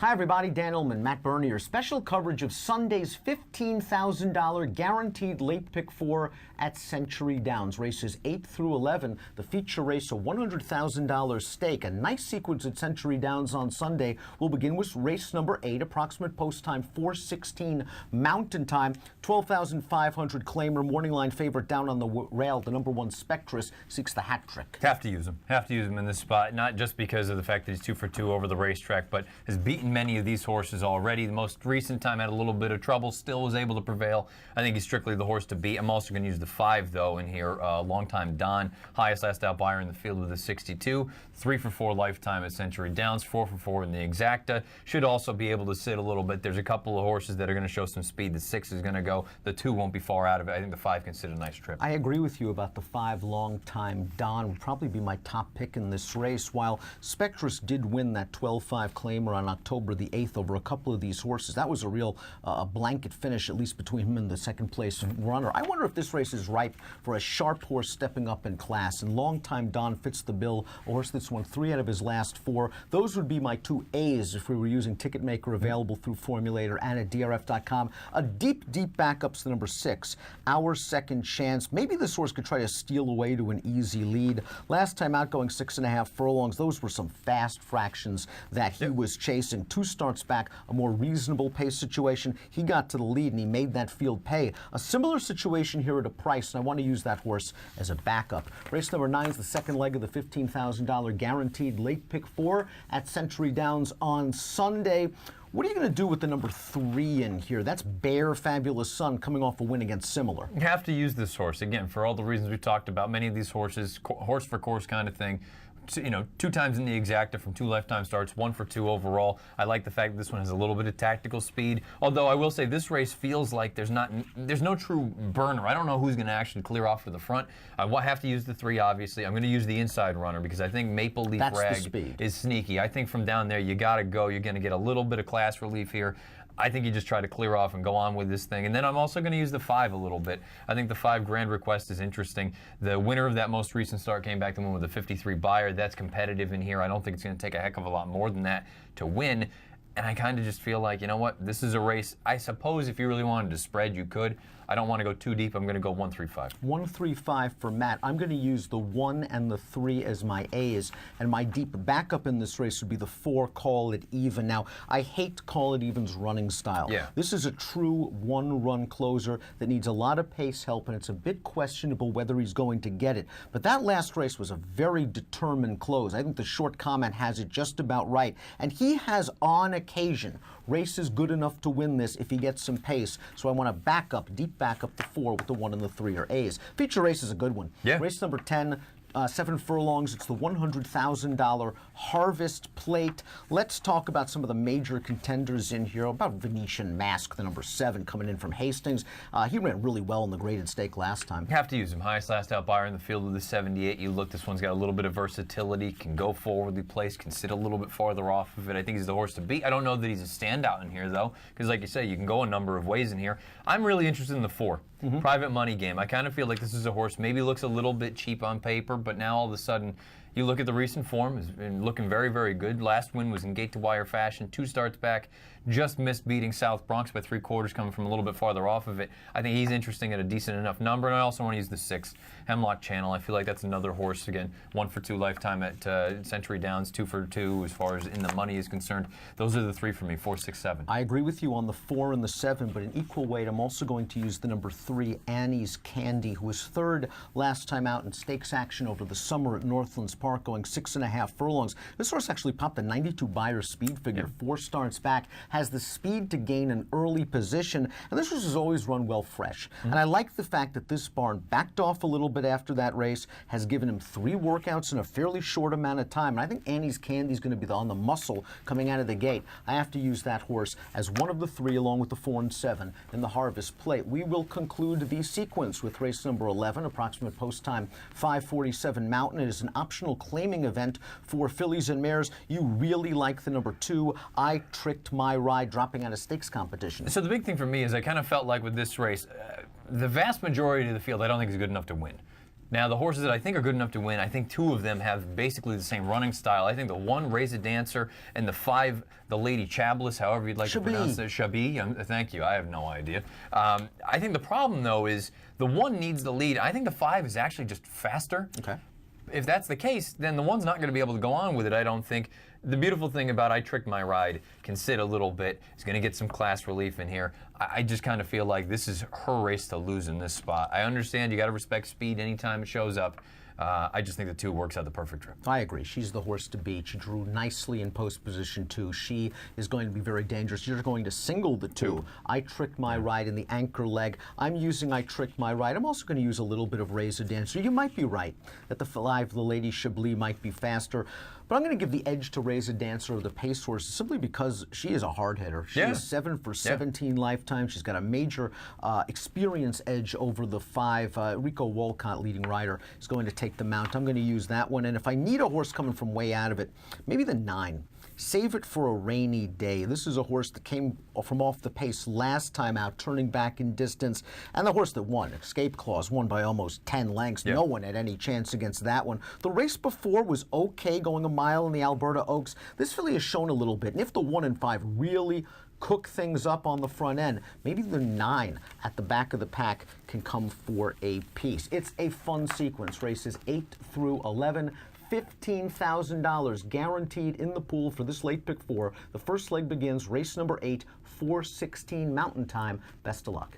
Hi everybody, Dan Illman Matt Bernier. Special coverage of Sunday's $15,000 guaranteed late pick 4 at Century Downs. Races 8 through 11. The feature race, a $100,000 stake. A nice sequence at Century Downs on Sunday. We'll begin with race number 8, approximate post time 4:16 Mountain Time. 12,500 claimer, morning line favorite down on the rail. The number 1 Spectrus seeks the hat trick. Have to use him. Have to use him in this spot, not just because of the fact that he's 2 for 2 over the racetrack, but has beaten many of these horses already. The most recent time had a little bit of trouble, still was able to prevail. I think he's strictly the horse to beat. I'm also going to use the 5, though, in here. Longtime Don, highest last out buyer in the field with a 62. 3 for 4 lifetime at Century Downs, 4 for 4 in the exacta. Should also be able to sit a little bit. There's a couple of horses that are going to show some speed. The 6 is going to go. The 2 won't be far out of it. I think the 5 can sit a nice trip. I agree with you about the 5. Longtime Don would probably be my top pick in this race. While Spectrus did win that 12-5 claimer on October the 8th over a couple of these horses, that was a real blanket finish, at least between him and the second place runner. I wonder if this race is ripe for a sharp horse stepping up in class. And Longtime Don fits the bill, a horse that's won 3 out of his last 4. Those would be my 2 A's if we were using Ticketmaker, available through Formulator and at DRF.com. A deep backup's the number 6, Our Second Chance. Maybe this horse could try to steal away to an easy lead. Last time out, going 6.5 furlongs. Those were some fast fractions that he was chasing. 2 starts back, a more reasonable pace situation. He got to the lead and he made that field pay. A similar situation here at a price, and I want to use that horse as a backup. Race number 9 is the second leg of the $15,000 guaranteed late pick 4 at Century Downs on Sunday. What are you going to do with the number 3 in here? That's Bear Fabulous Sun coming off a win against Similar. You have to use this horse, again, for all the reasons we talked about. Many of these horses, horse for course kind of thing. 2 times in the exacta from 2 lifetime starts, 1 for 2 overall. I like the fact that this one has a little bit of tactical speed. Although I will say this race feels like there's no true burner. I don't know who's going to actually clear off to the front. I have to use the 3, obviously. I'm going to use the inside runner because I think Maple Leaf Rag is sneaky. I think from down there you got to go. You're going to get a little bit of class relief here. I think you just try to clear off and go on with this thing. And then I'm also going to use the 5 a little bit. I think the 5 Grand Request is interesting. The winner of that most recent start came back to win with a 53 buyer. That's competitive in here. I don't think it's going to take a heck of a lot more than that to win. And I kind of just feel like, you know what, this is a race. I suppose if you really wanted to spread, you could. I don't want to go too deep. I'm going to go 1-3-5. 1-3-5 for Matt. I'm going to use the 1 and the 3 as my A's, and my deep backup in this race would be the 4, Call It Even. Now, I hate Call It Even's running style. Yeah. This is a true one-run closer that needs a lot of pace help, and it's a bit questionable whether he's going to get it. But that last race was a very determined close. I think the short comment has it just about right, and he has, on occasion, races good enough to win this if he gets some pace. So I want to back up, deep back up the 4 with the 1 and the 3 are A's. Feature race is a good one. Yeah. Race number 10. 7 furlongs. It's the $100,000 Harvest Plate. Let's talk about some of the major contenders in here. About Venetian Mask, the number 7, coming in from Hastings. He ran really well in the graded stake last time. You have to use him. Highest last out buyer in the field with the 78. You look, this one's got a little bit of versatility, can go forwardly placed, can sit a little bit farther off of it. I think he's the horse to beat. I don't know that he's a standout in here, though, because like you say, you can go a number of ways in here. I'm really interested in the 4. Private Money Game. I kind of feel like this is a horse maybe looks a little bit cheap on paper, but now all of a sudden you look at the recent form, has been looking very, very good. Last win was in gate-to-wire fashion. 2 starts back, just missed beating South Bronx by 3/4, coming from a little bit farther off of it. I think he's interesting at a decent enough number, and I also want to use the 6, Hemlock Channel. I feel like that's another horse, again, 1 for 2 lifetime at Century Downs, 2 for 2 as far as in the money is concerned. Those are the 3 for me, 4, 6, 7. I agree with you on the 4 and the 7, but in equal weight, I'm also going to use the number 3, Annie's Candy, who was 3rd last time out in stakes action over the summer at Northlands Park, going 6.5 furlongs. This horse actually popped a 92 buyer speed figure, 4 starts back, has the speed to gain an early position, and this horse has always run well fresh. And I like the fact that this barn backed off a little bit after that race, has given him 3 workouts in a fairly short amount of time, and I think Annie's Candy is going to be on the muscle coming out of the gate. I have to use that horse as one of the 3 along with the 4 and 7 in the Harvest Plate. We will conclude the sequence with race number 11, approximate post time 5:47 Mountain. It is an optional claiming event for fillies and mares. You really like the number 2, I Tricked My Ride, dropping out of stakes competition. So the big thing for me is I kind of felt like with this race, the vast majority of the field I don't think is good enough to win. Now, the horses that I think are good enough to win, I think 2 of them have basically the same running style. I think the 1, Raise a Dancer, and the 5, the Lady Chablis, however you'd like to pronounce it. Chablis, thank you, I have no idea. I think the problem, though, is the 1 needs the lead. I think the 5 is actually just faster. Okay. If that's the case, then the 1's not going to be able to go on with it, I don't think. The beautiful thing about I Tricked My Ride can sit a little bit. It's going to get some class relief in here. I just kind of feel like this is her race to lose in this spot. I understand you got to respect speed anytime it shows up. I just think the 2 works out the perfect trip. I agree. She's the horse to beat. She drew nicely in post position 2. She is going to be very dangerous. You're going to single the 2. I Tricked My Ride in the anchor leg. I'm using I Tricked My Ride. I'm also going to use a little bit of Raise a Dancer. You might be right that the 5, the Lady Chablis, might be faster. But I'm going to give the edge to Raise a Dancer of the pace horse simply because she is a hard hitter. She is 7 for 17 lifetimes. She's got a major experience edge over the 5. Rico Walcott, leading rider, is going to take the mount. I'm going to use that one. And if I need a horse coming from way out of it, maybe the 9. Save It for a Rainy Day. This is a horse that came from off the pace last time out, turning back in distance. And the horse that won, Escape Clause, won by almost 10 lengths. No one had any chance against that one. The race before was okay, going a mile in the Alberta Oaks. This filly has shown a little bit. And if the 1 and 5 really cook things up on the front end, maybe the 9 at the back of the pack can come for a piece. It's a fun sequence. Races 8 through 11. $15,000 guaranteed in the pool for this late pick 4. The first leg begins race number 8, 4:16 Mountain Time. Best of luck.